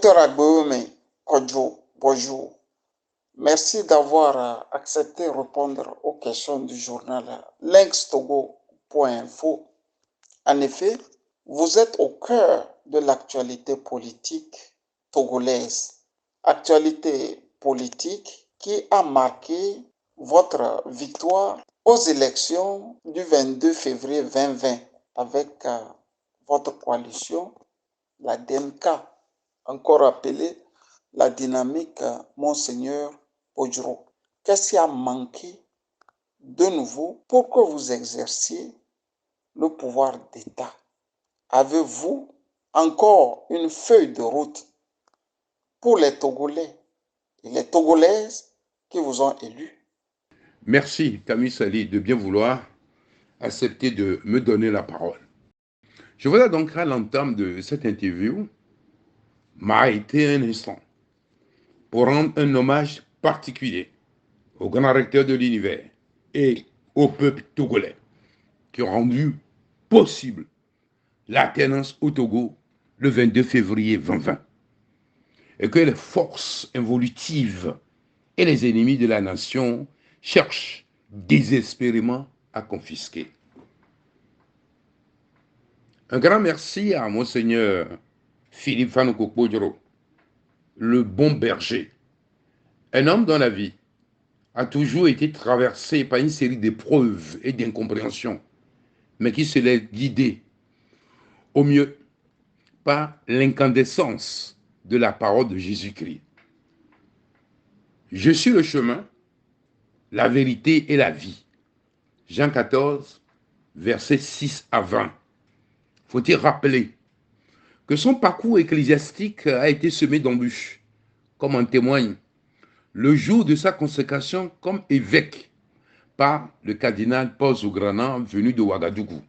Docteur Agboume Kodjo, bonjour. Merci d'avoir accepté de répondre aux questions du journal lynxtogo.info. En effet, vous êtes au cœur de l'actualité politique togolaise. Actualité politique qui a marqué votre victoire aux élections du 22 février 2020 avec votre coalition, la DMK, encore appelée la dynamique Monseigneur Ojro. Qu'est-ce qui a manqué de nouveau pour que vous exerciez le pouvoir d'État? Avez-vous encore une feuille de route pour les Togolais et les Togolaises qui vous ont élus? Merci, Camille Sali, de bien vouloir accepter de me donner la parole. Je voudrais donc, à l'entame de cette interview, m'arrêter un instant pour rendre un hommage particulier au grand recteur de l'univers et au peuple togolais qui ont rendu possible l'alternance au Togo le 22 février 2020 et que les forces involutives et les ennemis de la nation cherchent désespérément à confisquer. Un grand merci à Monseigneur Philippe Fanokokbodjoro, le bon berger, un homme dont la vie a toujours été traversée par une série d'épreuves et d'incompréhensions, mais qui se laisse guider au mieux par l'incandescence de la parole de Jésus-Christ. Je suis le chemin, la vérité et la vie. Jean 14, versets 6 à 20. Faut-il rappeler que son parcours ecclésiastique a été semé d'embûches, comme en témoigne le jour de sa consécration comme évêque par le cardinal Paul Zougrana venu de Ouagadougou.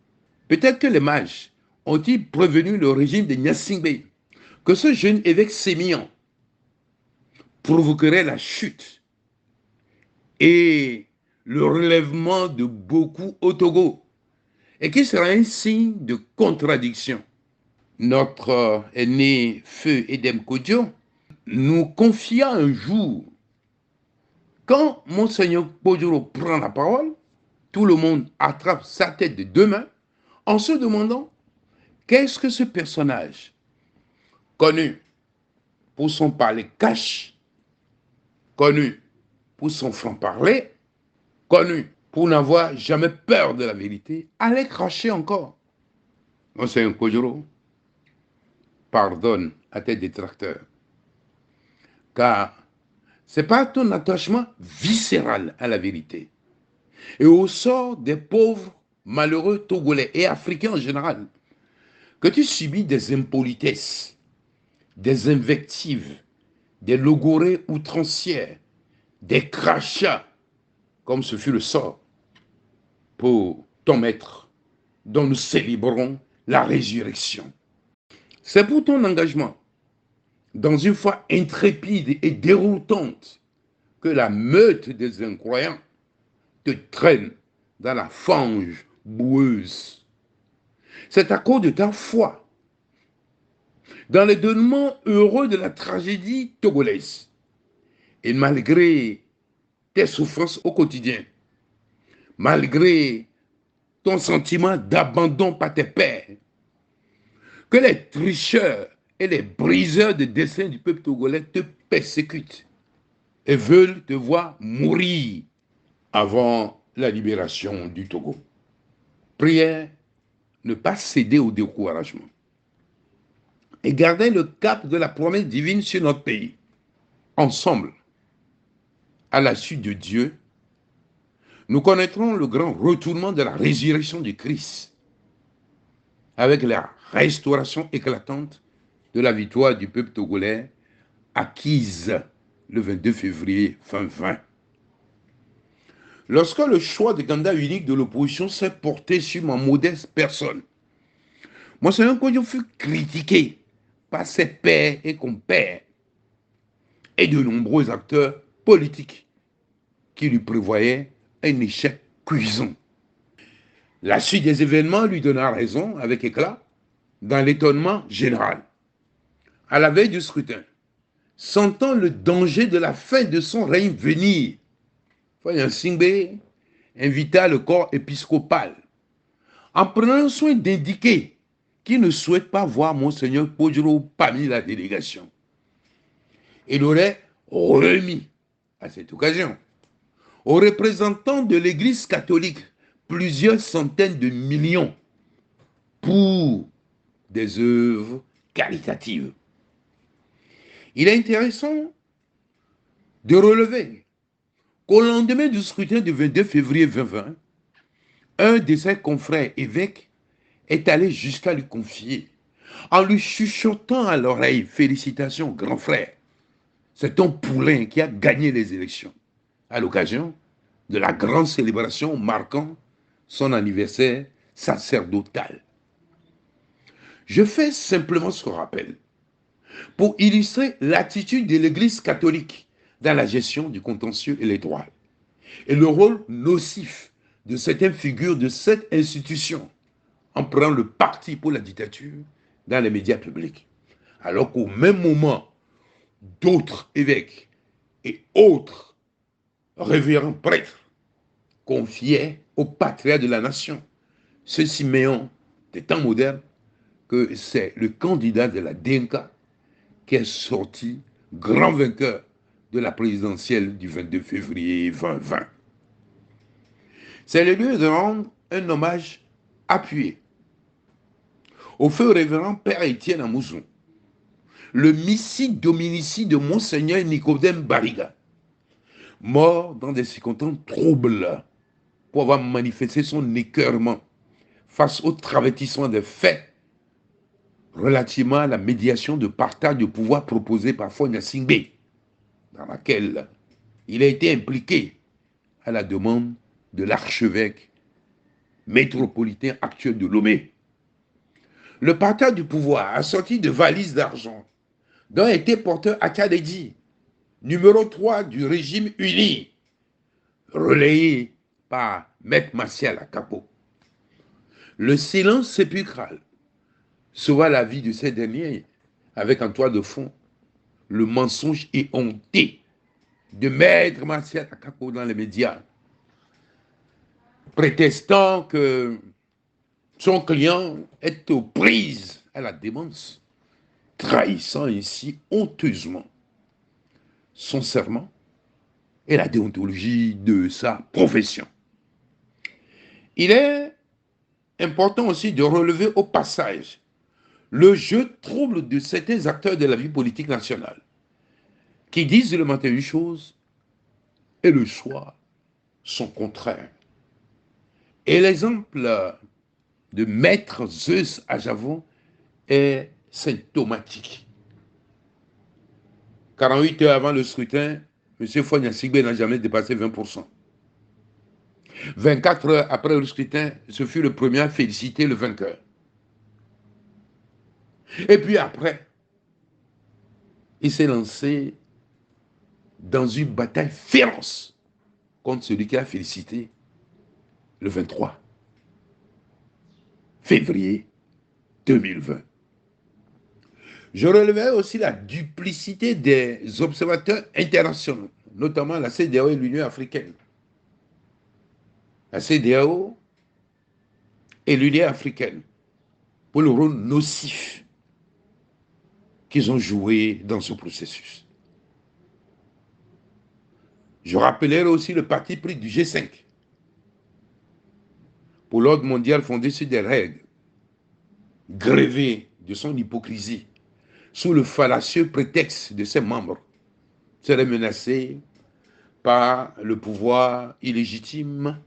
Peut-être que les mages ont-ils prévenu le régime de Gnassingbé que ce jeune évêque sémillant provoquerait la chute et le relèvement de beaucoup au Togo et qui sera un signe de contradiction. Notre aîné Feu Edem Kodjo nous confia un jour, quand Monseigneur Kodjoro prend la parole, tout le monde attrape sa tête de deux mains en se demandant qu'est-ce que ce personnage, connu pour son parler cash, connu pour son franc-parler, connu pour n'avoir jamais peur de la vérité, allait cracher encore. Monseigneur Kodjoro, pardonne à tes détracteurs, car c'est par ton attachement viscéral à la vérité et au sort des pauvres, malheureux Togolais et Africains en général que tu subis des impolitesses, des invectives, des logorées outrancières, des crachats, comme ce fut le sort pour ton maître, dont nous célébrons la résurrection. C'est pour ton engagement, dans une foi intrépide et déroutante, que la meute des incroyants te traîne dans la fange boueuse. C'est à cause de ta foi, dans le dénouement heureux de la tragédie togolaise, et malgré tes souffrances au quotidien, malgré ton sentiment d'abandon par tes pairs, que les tricheurs et les briseurs de desseins du peuple togolais te persécutent et veulent te voir mourir avant la libération du Togo. Prière, ne pas céder au découragement et garder le cap de la promesse divine sur notre pays. Ensemble, à la suite de Dieu, nous connaîtrons le grand retournement de la résurrection du Christ avec la restauration éclatante de la victoire du peuple togolais acquise le 22 février 2020. Lorsque le choix de candidat unique de l'opposition s'est porté sur ma modeste personne, Monseigneur Kodjo fut critiqué par ses pairs et compères et de nombreux acteurs politiques qui lui prévoyaient un échec cuisant. La suite des événements lui donna raison avec éclat dans l'étonnement général. à la veille du scrutin, sentant le danger de la fin de son règne venir, Fonya Singbe invita le corps épiscopal, en prenant soin d'indiquer qu'il ne souhaite pas voir Monseigneur Podjoro parmi la délégation. Il aurait remis, à cette occasion, aux représentants de l'Église catholique plusieurs centaines de millions pour des œuvres caritatives. Il est intéressant de relever qu'au lendemain du scrutin du 22 février 2020, un de ses confrères évêques est allé jusqu'à lui confier, en lui chuchotant à l'oreille: félicitations, grand frère, c'est ton poulain qui a gagné les élections, à l'occasion de la grande célébration marquant son anniversaire sacerdotal. Je fais simplement ce rappel pour illustrer l'attitude de l'Église catholique dans la gestion du contentieux électoral et le rôle nocif de certaines figures de cette institution en prenant le parti pour la dictature dans les médias publics. Alors qu'au même moment, d'autres évêques et autres révérends prêtres confiaient au patriarche de la nation, ce Siméon des temps modernes, que c'est le candidat de la DNK qui est sorti grand vainqueur de la présidentielle du 22 février 2020. C'est le lieu de rendre un hommage appuyé au feu révérend Père Étienne Amouzou, le missile dominicide de Monseigneur Nicodème Bariga, mort dans des circonstances troubles pour avoir manifesté son écœurement face au travestissement des faits relativement à la médiation de partage de pouvoir proposée par Fonya Singbe, dans laquelle il a été impliqué à la demande de l'archevêque métropolitain actuel de Lomé. Le partage du pouvoir assorti de valises d'argent dont était porteur Akadedi, numéro 3 du régime uni, relayé par Maître Martial Akapo. Le silence sépulcral sauva la vie de ces derniers avec en toile de fond le mensonge éhonté de Maître Martial Akapo dans les médias, prétextant que son client est aux prises à la démence, trahissant ainsi honteusement son serment et la déontologie de sa profession. Il est important aussi de relever au passage le jeu trouble de certains acteurs de la vie politique nationale qui disent le matin une chose et le soir son contraire. Et l'exemple de Maître Zeus à Javon est symptomatique. 48 heures avant le scrutin, M. Fonya Singbe n'a jamais dépassé 20%. 24 heures après le scrutin, ce fut le premier à féliciter le vainqueur. Et puis après, il s'est lancé dans une bataille féroce contre celui qui a félicité le 23 février 2020. Je relevais aussi la duplicité des observateurs internationaux, notamment la CEDEAO et l'Union africaine. La CEDEAO et l'Union africaine pour le rôle nocif qu'ils ont joué dans ce processus. Je rappellerai aussi le parti pris du G5 pour l'ordre mondial fondé sur des règles grévées de son hypocrisie sous le fallacieux prétexte de ses membres seraient menacés par le pouvoir illégitime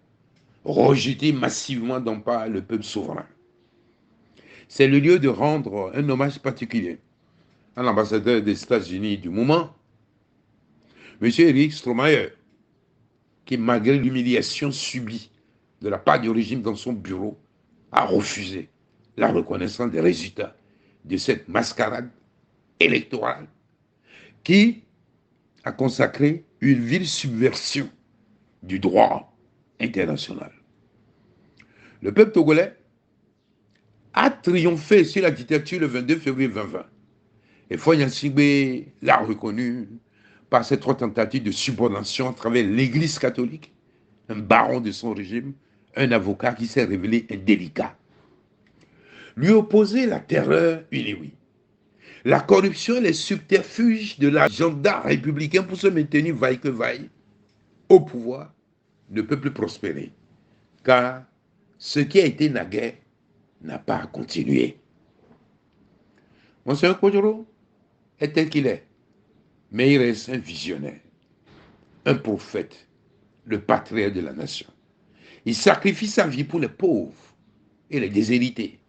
rejeté massivement par le peuple souverain. C'est le lieu de rendre un hommage particulier à l'ambassadeur des États-Unis du moment, M. Eric Stromayer, qui, malgré l'humiliation subie de la part du régime dans son bureau, a refusé la reconnaissance des résultats de cette mascarade électorale qui a consacré une vile subversion du droit international. Le peuple togolais a triomphé sur la dictature le 22 février 2020 Et Foy Sigbe l'a reconnu par ses 3 tentatives de subordination à travers l'Église catholique, un baron de son régime, un avocat qui s'est révélé indélicat. Lui opposer la terreur inouïe, la corruption et les subterfuges de l'agenda républicain pour se maintenir vaille que vaille au pouvoir ne peut plus prospérer, car ce qui a été naguère n'a pas à continuer. Monseigneur Kojoro est tel qu'il est, mais il reste un visionnaire, un prophète, le patriarche de la nation. Il sacrifie sa vie pour les pauvres et les déshérités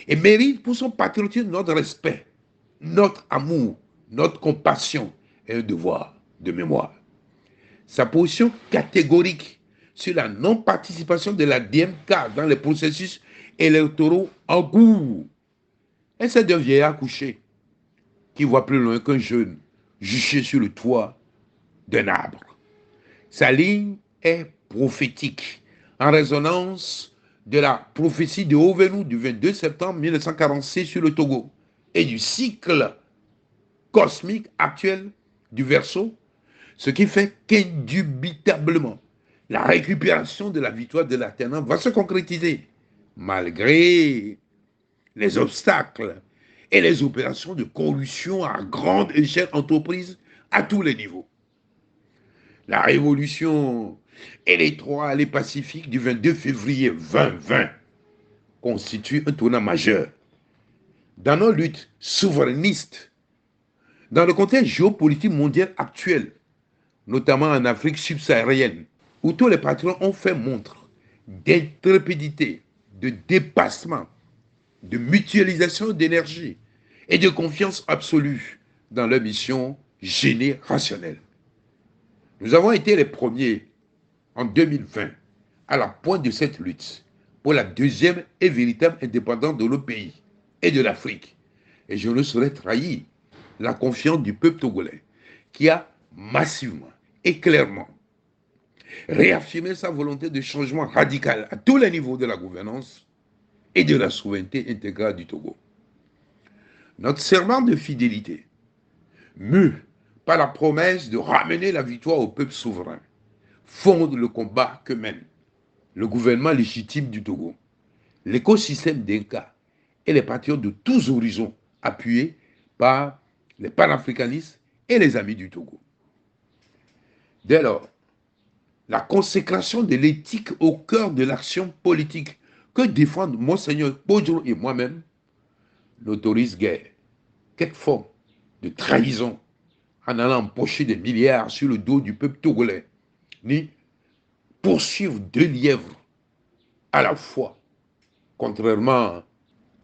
et mérite pour son patriotisme notre respect, notre amour, notre compassion et un devoir de mémoire. Sa position catégorique sur la non-participation de la DMK dans les processus électoraux en cours est celle d'un vieillard couché qui voit plus loin qu'un jeune juché sur le toit d'un arbre. Sa ligne est prophétique, en résonance de la prophétie de Ovenu du 22 septembre 1946 sur le Togo et du cycle cosmique actuel du Verseau, ce qui fait qu'indubitablement, la récupération de la victoire de l'alternance va se concrétiser, malgré les obstacles et les opérations de corruption à grande échelle entreprises à tous les niveaux. La révolution électorale et pacifique du 22 février 2020 constitue un tournant majeur dans nos luttes souverainistes, dans le contexte géopolitique mondial actuel, notamment en Afrique subsaharienne, où tous les patrons ont fait montre d'intrépidité, de dépassement, de mutualisation d'énergie et de confiance absolue dans leur mission générationnelle. Nous avons été les premiers en 2020 à la pointe de cette lutte pour la deuxième et véritable indépendance de nos pays et de l'Afrique. Et je ne saurais trahir la confiance du peuple togolais qui a massivement et clairement réaffirmé sa volonté de changement radical à tous les niveaux de la gouvernance et de la souveraineté intégrale du Togo. Notre serment de fidélité, mu par la promesse de ramener la victoire au peuple souverain, fonde le combat que mène le gouvernement légitime du Togo, l'écosystème d'Inca et les patriotes de tous horizons appuyés par les panafricanistes et les amis du Togo. Dès lors, la consécration de l'éthique au cœur de l'action politique que défendent Monseigneur Kojoro et moi-même n'autorise guère quelque forme de trahison en allant empocher des milliards sur le dos du peuple togolais, ni poursuivre 2 lièvres à la fois, contrairement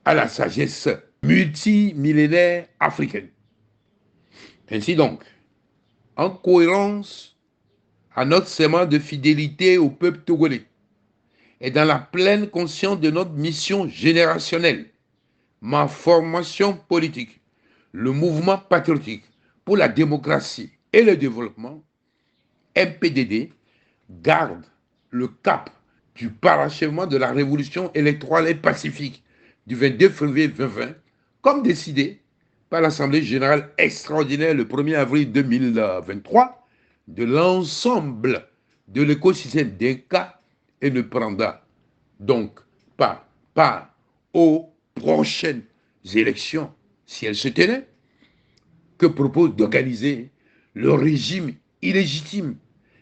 à la sagesse multimillénaire africaine. Ainsi donc, en cohérence à notre serment de fidélité au peuple togolais et dans la pleine conscience de notre mission générationnelle, ma formation politique, le mouvement patriotique pour la démocratie et le développement, MPDD, garde le cap du parachèvement de la révolution électorale et pacifique du 22 février 2020, comme décidé par l'Assemblée générale extraordinaire le 1er avril 2023 de l'ensemble de l'écosystème d'Inca et ne prendra donc pas part aux prochaines élections, si elles se tenaient, que propose d'organiser le régime illégitime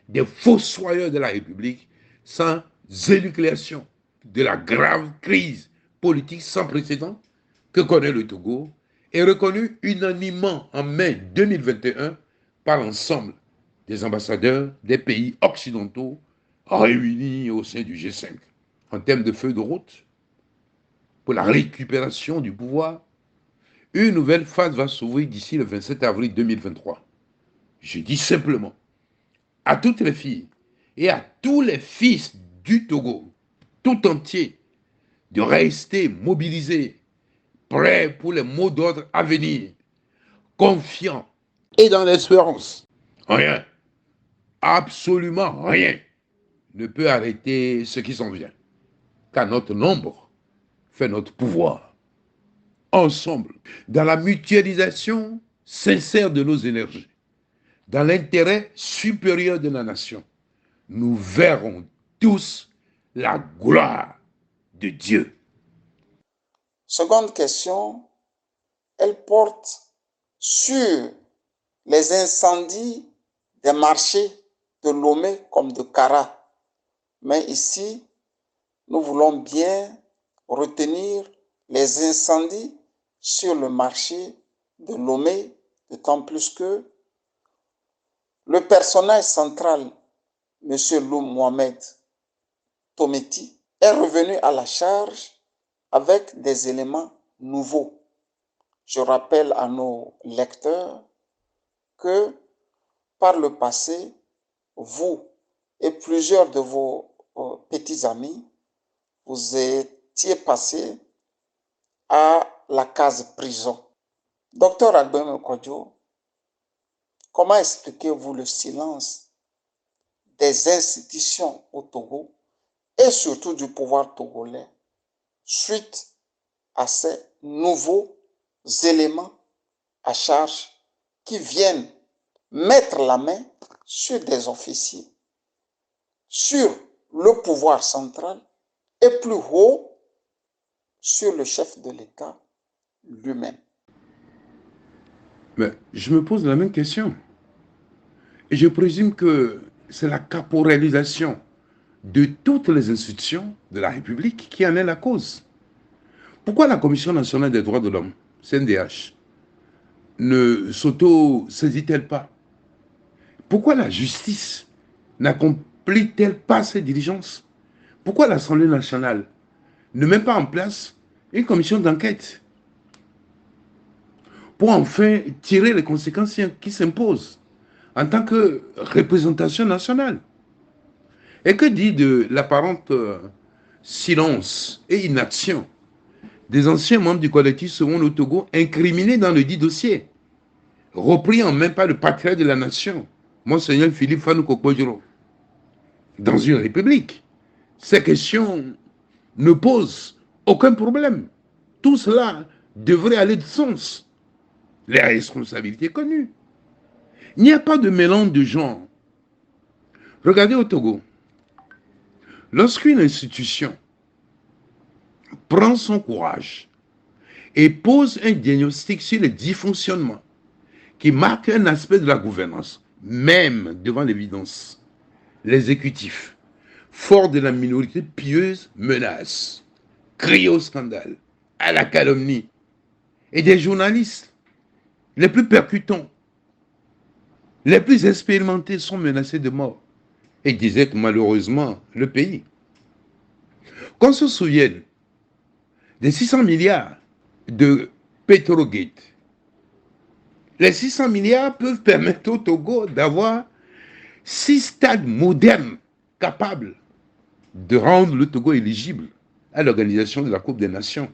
des fossoyeurs de la République sans élucidation de la grave crise politique sans précédent que connaît le Togo et reconnue unanimement en mai 2021 par l'ensemble des ambassadeurs des pays occidentaux réunis au sein du G5. En termes de feuille de route, pour la récupération du pouvoir, une nouvelle phase va s'ouvrir d'ici le 27 avril 2023. Je dis simplement à toutes les filles et à tous les fils du Togo, tout entier, de rester mobilisés, prêts pour les mots d'ordre à venir, confiants et dans l'espérance. Rien, absolument rien, ne peut arrêter ce qui s'en vient, car notre nombre fait notre pouvoir. ensemble, dans la mutualisation sincère de nos énergies, dans l'intérêt supérieur de la nation, nous verrons tous la gloire de Dieu. Seconde question, elle porte sur les incendies des marchés de Lomé comme de Kara. Mais ici, nous voulons bien retenir les incendies sur le marché de Lomé, d'autant plus que le personnage central, M. Loum Mohamed Tometi, est revenu à la charge avec des éléments nouveaux. Je rappelle à nos lecteurs que par le passé, vous et plusieurs de vos petits amis, vous étiez passés à la case prison. Docteur Agbem Kodjo, comment expliquez-vous le silence des institutions au Togo et surtout du pouvoir togolais suite à ces nouveaux éléments à charge qui viennent mettre la main sur des officiers, sur le pouvoir central et plus haut sur le chef de l'État lui-même? Mais je me pose la même question. Et je présume que c'est la caporalisation de toutes les institutions de la République qui en est la cause. Pourquoi la Commission nationale des droits de l'homme, CNDH, ne s'auto-saisit-elle pas? Pourquoi la justice n'accomplit-elle pas ses diligences? Pourquoi l'Assemblée nationale ne met pas en place une commission d'enquête pour enfin tirer les conséquences qui s'imposent en tant que représentation nationale? Et que dit de l'apparente silence et inaction des anciens membres du collectif Second le Togo incriminés dans le dit dossier, repris en main par le patriarche de la nation, Monseigneur Philippe Fanou Kokbojoro? Dans une république, ces questions ne posent aucun problème. Tout cela devrait aller de sens. Les responsabilités connues. Il n'y a pas de mélange de genre. Regardez au Togo. Lorsqu'une institution prend son courage et pose un diagnostic sur les dysfonctionnements qui marquent un aspect de la gouvernance, même devant l'évidence, l'exécutif, fort de la minorité pieuse, menace, crie au scandale, à la calomnie, et des journalistes les plus percutants, les plus expérimentés sont menacés de mort. Et disait que malheureusement, le pays. Qu'on se souvienne des 600 milliards de Petrogate. Les 600 milliards peuvent permettre au Togo d'avoir 6 stades modernes capables de rendre le Togo éligible à l'organisation de la Coupe des Nations.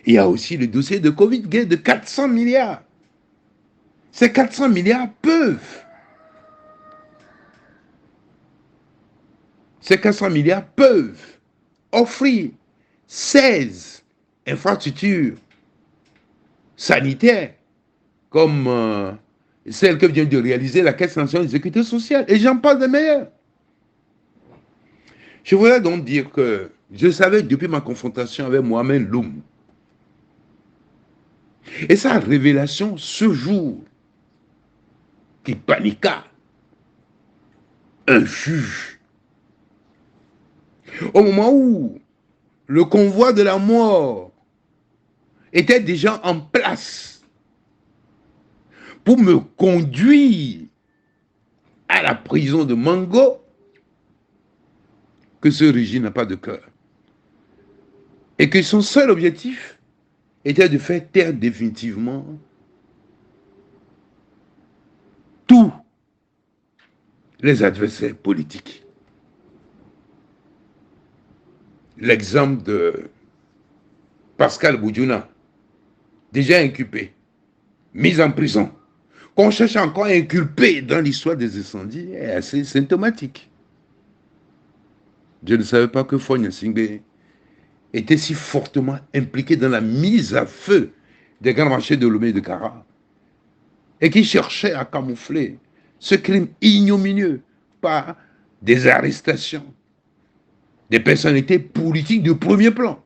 Il y a aussi le dossier de Covid de 400 milliards. Ces 400 milliards peuvent offrir 16 infrastructures sanitaires comme celle que vient de réaliser la Caisse nationale de sécurité sociale. Et j'en parle de meilleurs. Je voudrais donc dire que je savais depuis ma confrontation avec Mohamed Loum et sa révélation ce jour qui paniqua un juge. Au moment où le convoi de la mort était déjà en place pour me conduire à la prison de Mango, que ce régime n'a pas de cœur. Et que son seul objectif était de faire taire définitivement tous les adversaires politiques. L'exemple de Pascal Boudjouna, déjà inculpé, mis en prison, qu'on cherche encore à inculper dans l'histoire des incendies, est assez symptomatique. Je ne savais pas que Fogne Singbe était si fortement impliqué dans la mise à feu des grands marchés de Lomé et de Kara et qui cherchait à camoufler ce crime ignominieux par des arrestations, des personnalités politiques de premier plan,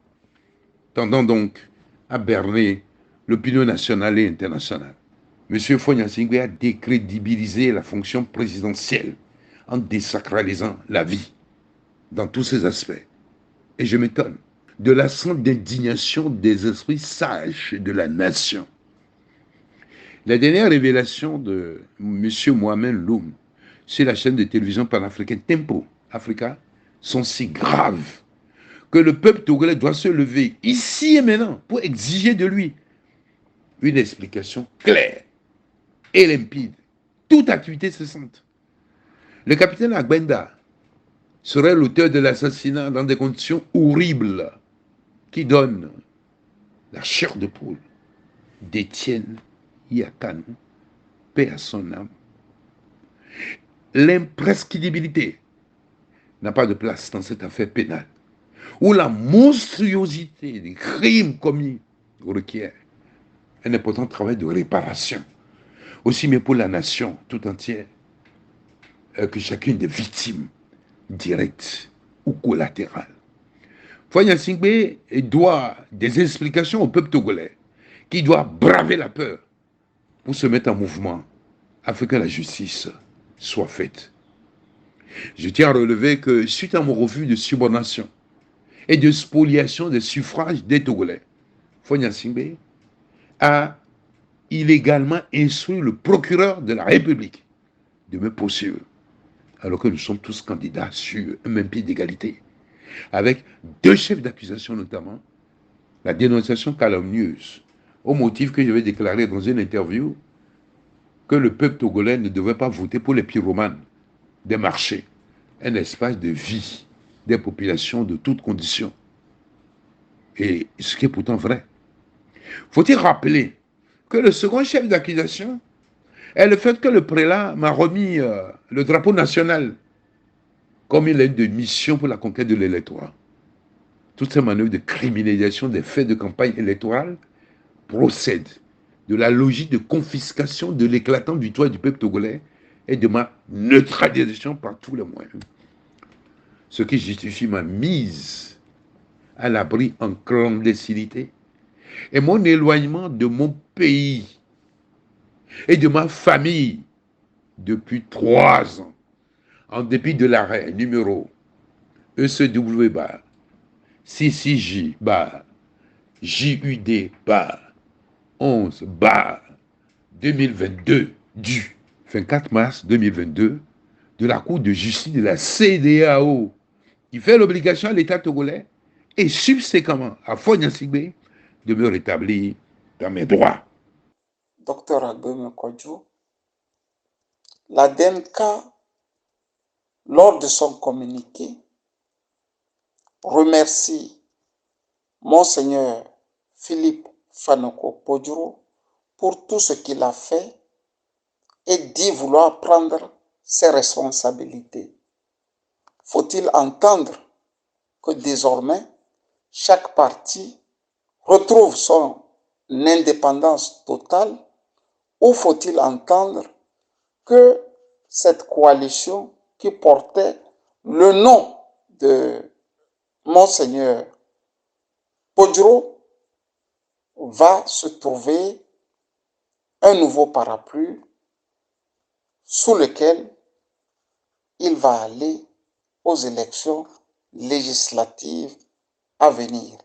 tendant donc à berner l'opinion nationale et internationale. M. Fogna-Singbe a décrédibilisé la fonction présidentielle en désacralisant la vie dans tous ses aspects. Et je m'étonne de l'accent d'indignation des esprits sages de la nation. La dernière révélation de M. Mohamed Loum sur la chaîne de télévision panafricaine Tempo Africa sont si graves que le peuple togolais doit se lever ici et maintenant pour exiger de lui une explication claire et limpide. Toute activité cessante. Le capitaine Agbenda serait l'auteur de l'assassinat dans des conditions horribles qui donnent la chair de poule d'Étienne Yakano, paix à son âme. L'imprescriptibilité n'a pas de place dans cette affaire pénale, où la monstruosité des crimes commis requiert un important travail de réparation, aussi bien pour la nation tout entière que chacune des victimes directes ou collatérales. Fogna-Singbe doit des explications au peuple togolais, qui doit braver la peur pour se mettre en mouvement afin que la justice soit faite. Je tiens à relever que suite à mon refus de subordination et de spoliation des suffrages des Togolais, Fogna-Singbe a illégalement instruit le procureur de la République de me poursuivre, alors que nous sommes tous candidats sur un même pied d'égalité, avec deux chefs d'accusation notamment, la dénonciation calomnieuse, au motif que je vais déclarer dans une interview que le peuple togolais ne devait pas voter pour les pyromanes des marchés, un espace de vie des populations de toutes conditions. Et ce qui est pourtant vrai. Faut-il rappeler que le second chef d'accusation est le fait que le prélat m'a remis le drapeau national comme il a eu de mission pour la conquête de l'électorat. Toutes ces manœuvres de criminalisation des faits de campagne électorale procèdent de la logique de confiscation de l'éclatant du toit du peuple togolais et de ma neutralisation par tous les moyens. Ce qui justifie ma mise à l'abri en clandestinité et mon éloignement de mon pays et de ma famille depuis 3 ans, en dépit de l'arrêt numéro ECW bar 66J bar JUD bar 11 bar 2022 du 24 mars 2022 de la Cour de justice de la CEDEAO qui fait l'obligation à l'État togolais et subséquemment à Fogna-Singbe de me rétablir dans mes droits. Docteur Agbemi Kodjo, la DMK, lors de son communiqué, remercie Monseigneur Philippe Fanoko Podjoro pour tout ce qu'il a fait et dit vouloir prendre ses responsabilités. Faut-il entendre que désormais, chaque parti retrouve son indépendance totale ou faut-il entendre que cette coalition qui portait le nom de Monseigneur Podjoro va se trouver un nouveau parapluie sous lequel il va aller aux élections législatives à venir?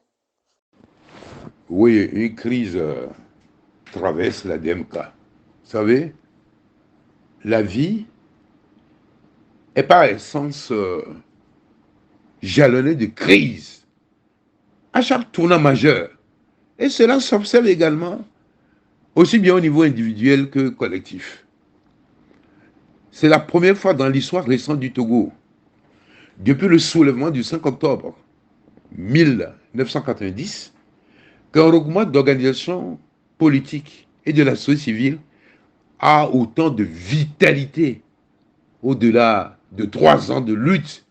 Oui, une crise traverse la DMK. Vous savez, la vie est par essence jalonnée de crises à chaque tournant majeur. Et cela s'observe également aussi bien au niveau individuel que collectif. C'est la première fois dans l'histoire récente du Togo, depuis le soulèvement du 5 octobre 1990, qu'un regroupement d'organisations politiques et de la société civile a autant de vitalité au-delà de 3 ans de lutte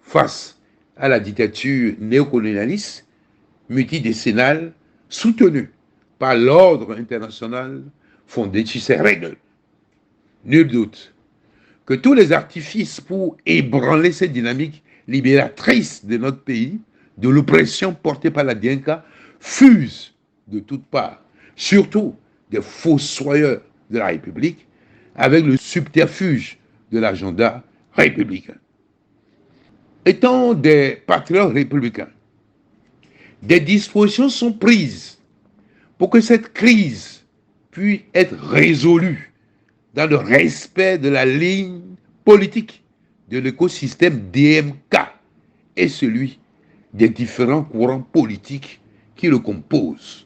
face à la dictature néocolonialiste multidécennale soutenue par l'ordre international fondé sur ces règles. Nul doute que tous les artifices pour ébranler cette dynamique libératrice de notre pays, de l'oppression portée par la Dinka, fusent de toutes parts, surtout des fossoyeurs de la République, avec le subterfuge de l'agenda républicain. Étant des patriotes républicains, des dispositions sont prises pour que cette crise puisse être résolue dans le respect de la ligne politique de l'écosystème DMK et celui des différents courants politiques qui le composent.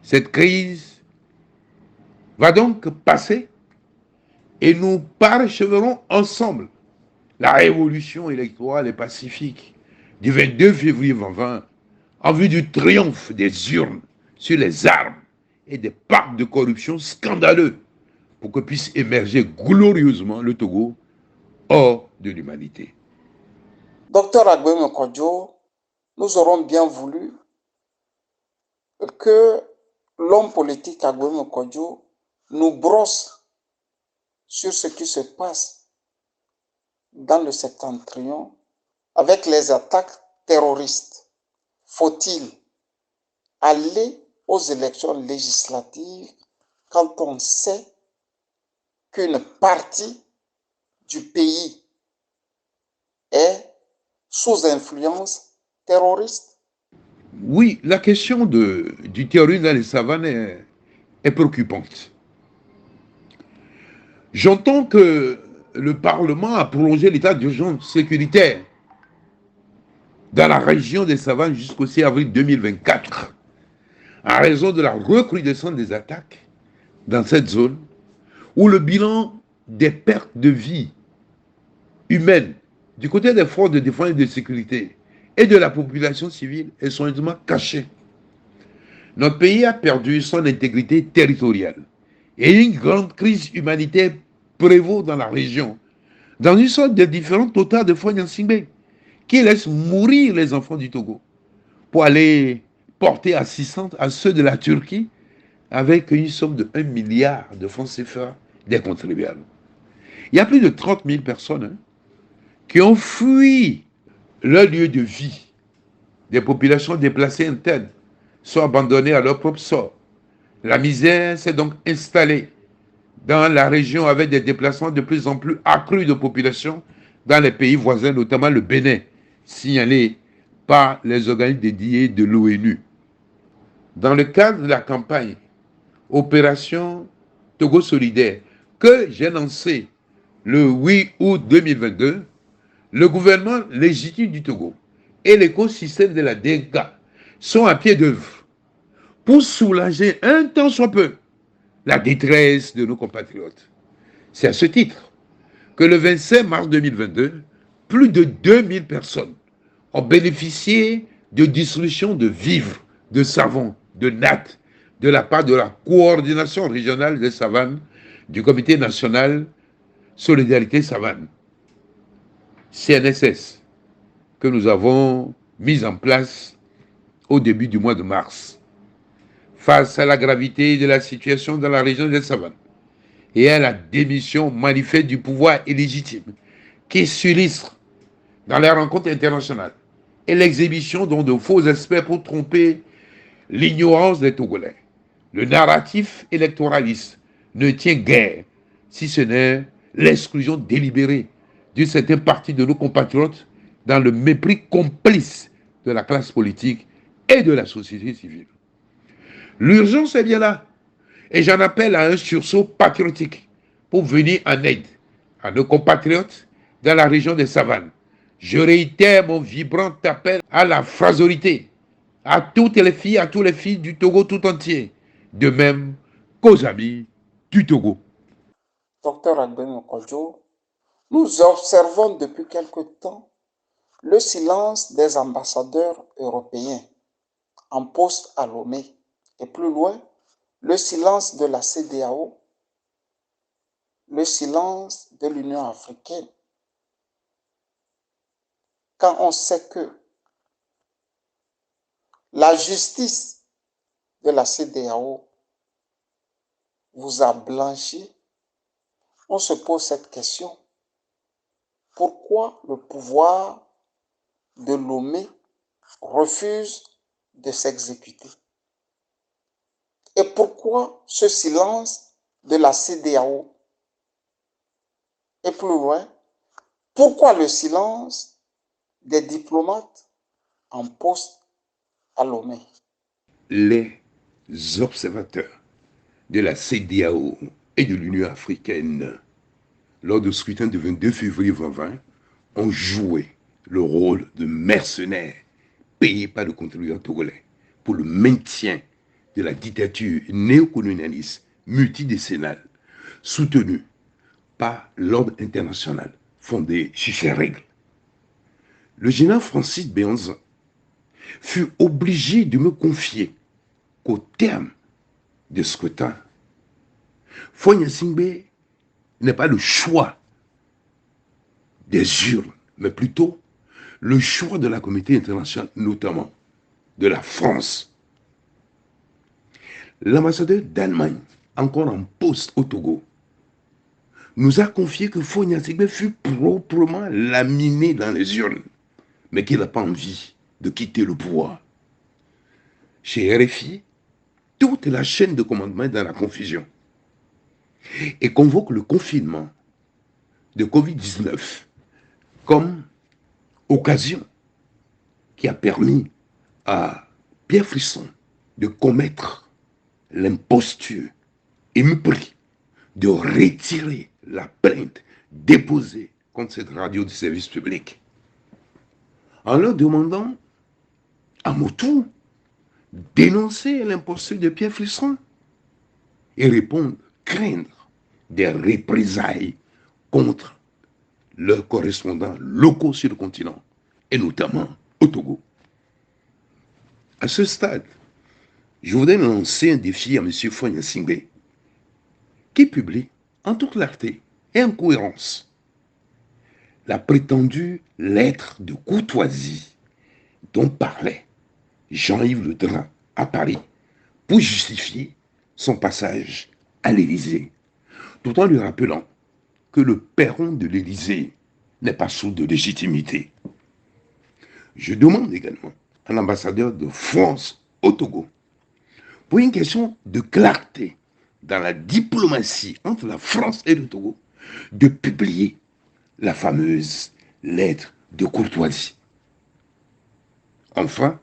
Cette crise va donc passer et nous paracheverons ensemble la révolution électorale et pacifique du 22 février 2020 en vue du triomphe des urnes sur les armes et des pactes de corruption scandaleux pour que puisse émerger glorieusement le Togo hors de l'humanité. Docteur Agbemi Kodjo, nous aurons bien voulu que l'homme politique Agbemi Kodjo nous brosse sur ce qui se passe dans le septentrion avec les attaques terroristes. Faut-il aller aux élections législatives quand on sait qu'une partie du pays est sous influence terroriste? Oui, la question du terrorisme dans les savanes est préoccupante. J'entends que le Parlement a prolongé l'état d'urgence sécuritaire dans la région des savanes jusqu'au 6 avril 2024, en raison de la recrudescence des attaques dans cette zone, où le bilan des pertes de vie humaines du côté des forces de défense et de sécurité et de la population civile est soigneusement caché. Notre pays a perdu son intégrité territoriale et une grande crise humanitaire prévaut dans la région, dans une sorte de différent total de Fonya Singbe, qui laisse mourir les enfants du Togo pour aller porter assistance à ceux de la Turquie avec une somme de 1 milliard de francs CFA des contribuables. Il y a plus de 30 000 personnes qui ont fui leur lieu de vie. Des populations déplacées internes sont abandonnées à leur propre sort. La misère s'est donc installée dans la région avec des déplacements de plus en plus accrus de population dans les pays voisins, notamment le Bénin, signalé par les organismes dédiés de l'ONU. Dans le cadre de la campagne Opération Togo Solidaire que j'ai lancée le 8 août 2022, le gouvernement légitime du Togo et l'écosystème de la DNK sont à pied d'œuvre pour soulager un tant soit peu la détresse de nos compatriotes. C'est à ce titre que le 25 mars 2022, plus de 2000 personnes ont bénéficié de distribution de vivres, de savons, de nattes, de la part de la coordination régionale des savanes du Comité national Solidarité Savane, CNSS, que nous avons mis en place au début du mois de mars. Face à la gravité de la situation dans la région des savanes et à la démission manifeste du pouvoir illégitime qui s'illustre dans les rencontres internationales et l'exhibition de faux experts pour tromper l'ignorance des Togolais, le narratif électoraliste ne tient guère, si ce n'est l'exclusion délibérée d'une certaine partie de nos compatriotes dans le mépris complice de la classe politique et de la société civile. L'urgence est bien là, et j'en appelle à un sursaut patriotique pour venir en aide à nos compatriotes dans la région des savanes. Je réitère mon vibrant appel à la fraternité, à toutes les filles, à tous les filles du Togo tout entier, de même qu'aux amis du Togo. Docteur Agbemi Kodjo, nous observons depuis quelque temps le silence des ambassadeurs européens en poste à Lomé et plus loin, le silence de la CEDEAO, le silence de l'Union africaine. Quand on sait que la justice de la CEDEAO vous a blanchi, on se pose cette question. Pourquoi le pouvoir de Lomé refuse de s'exécuter? Et pourquoi ce silence de la CEDEAO? Et plus loin, pourquoi le silence des diplomates en poste à Lomé? Les observateurs de la CEDEAO et de l'Union africaine, lors du scrutin du 22 février 2020, ont joué le rôle de mercenaires payés par le contribuable togolais pour le maintien de la dictature néocolonialiste multidécennale soutenue par l'ordre international fondé sur ces règles. Le général Francis Béanzin fut obligé de me confier qu'au terme de scrutin, Faure Gnassingbé n'est pas le choix des urnes, mais plutôt le choix de la communauté internationale, notamment de la France. L'ambassadeur d'Allemagne, encore en poste au Togo, nous a confié que Faure Gnassingbé fut proprement laminé dans les urnes, mais qu'il n'a pas envie de quitter le pouvoir. Chez RFI, toute la chaîne de commandement est dans la confusion et convoque le confinement de Covid-19 comme occasion qui a permis à Pierre Frisson de commettre l'imposture et mépris, de retirer la plainte déposée contre cette radio du service public en leur demandant à mon tour dénoncer l'imposture de Pierre Frisson et répondre, craindre des représailles contre leurs correspondants locaux sur le continent, et notamment au Togo. À ce stade, je voudrais lancer un défi à M. Faure Gnassingbé, qui publie en toute clarté et en cohérence la prétendue lettre de courtoisie dont parlait Jean-Yves Le Drian à Paris pour justifier son passage à l'Élysée, tout en lui rappelant que le perron de l'Élysée n'est pas source de légitimité. Je demande également à l'ambassadeur de France au Togo, pour une question de clarté dans la diplomatie entre la France et le Togo, de publier la fameuse lettre de courtoisie. Enfin,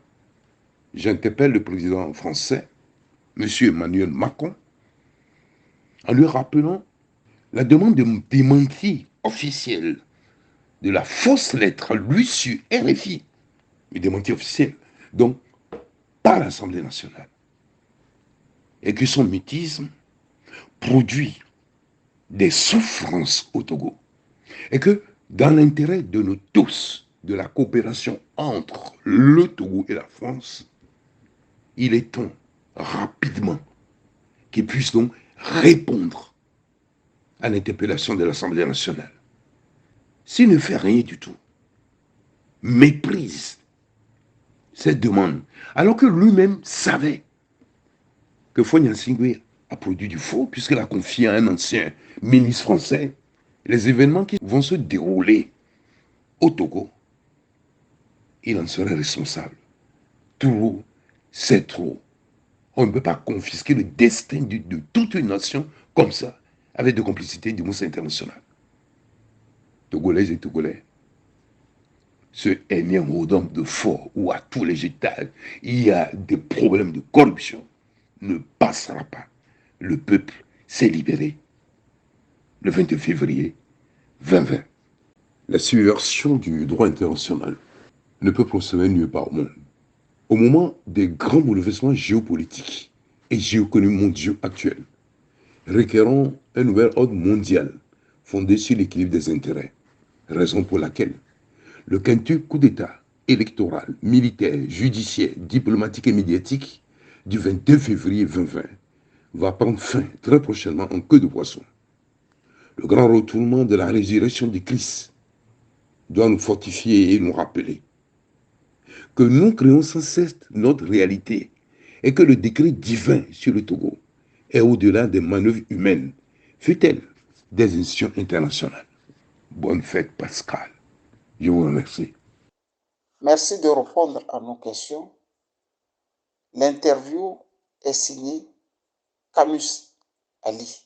j'interpelle le président français, M. Emmanuel Macron, en lui rappelant la demande de démenti officiel de la fausse lettre lui sur RFI, mais démenti officiel, donc par l'Assemblée nationale, et que son mutisme produit des souffrances au Togo, et que dans l'intérêt de nous tous, de la coopération entre le Togo et la France, il est temps rapidement qu'il puisse donc répondre à l'interpellation de l'Assemblée nationale. S'il ne fait rien du tout, méprise cette demande, alors que lui-même savait que Faure Gnassingbé a produit du faux, puisqu'il a confié à un ancien ministre français les événements qui vont se dérouler au Togo, il en serait responsable. Trop, c'est trop. On ne peut pas confisquer le destin de toute une nation comme ça, avec de complicité du monde international. Togolais et Togolais, ce énième rodant de fort où à tous les étages il y a des problèmes de corruption ne passera pas. Le peuple s'est libéré le 22 février 2020. La subversion du droit international ne peut prospérer nulle part au monde. Au moment des grands bouleversements géopolitiques et géoéconomiques mondiaux actuels, requérant un nouvel ordre mondial fondé sur l'équilibre des intérêts, raison pour laquelle le quintuple coup d'État électoral, militaire, judiciaire, diplomatique et médiatique du 22 février 2020 va prendre fin très prochainement en queue de poisson. Le grand retournement de la résurrection du Christ doit nous fortifier et nous rappeler que nous créons sans cesse notre réalité et que le décret divin sur le Togo est au-delà des manœuvres humaines, fut-elle des institutions internationales. Bonne fête, Pascal. Je vous remercie. Merci de répondre à nos questions. L'interview est signée Camus Ali.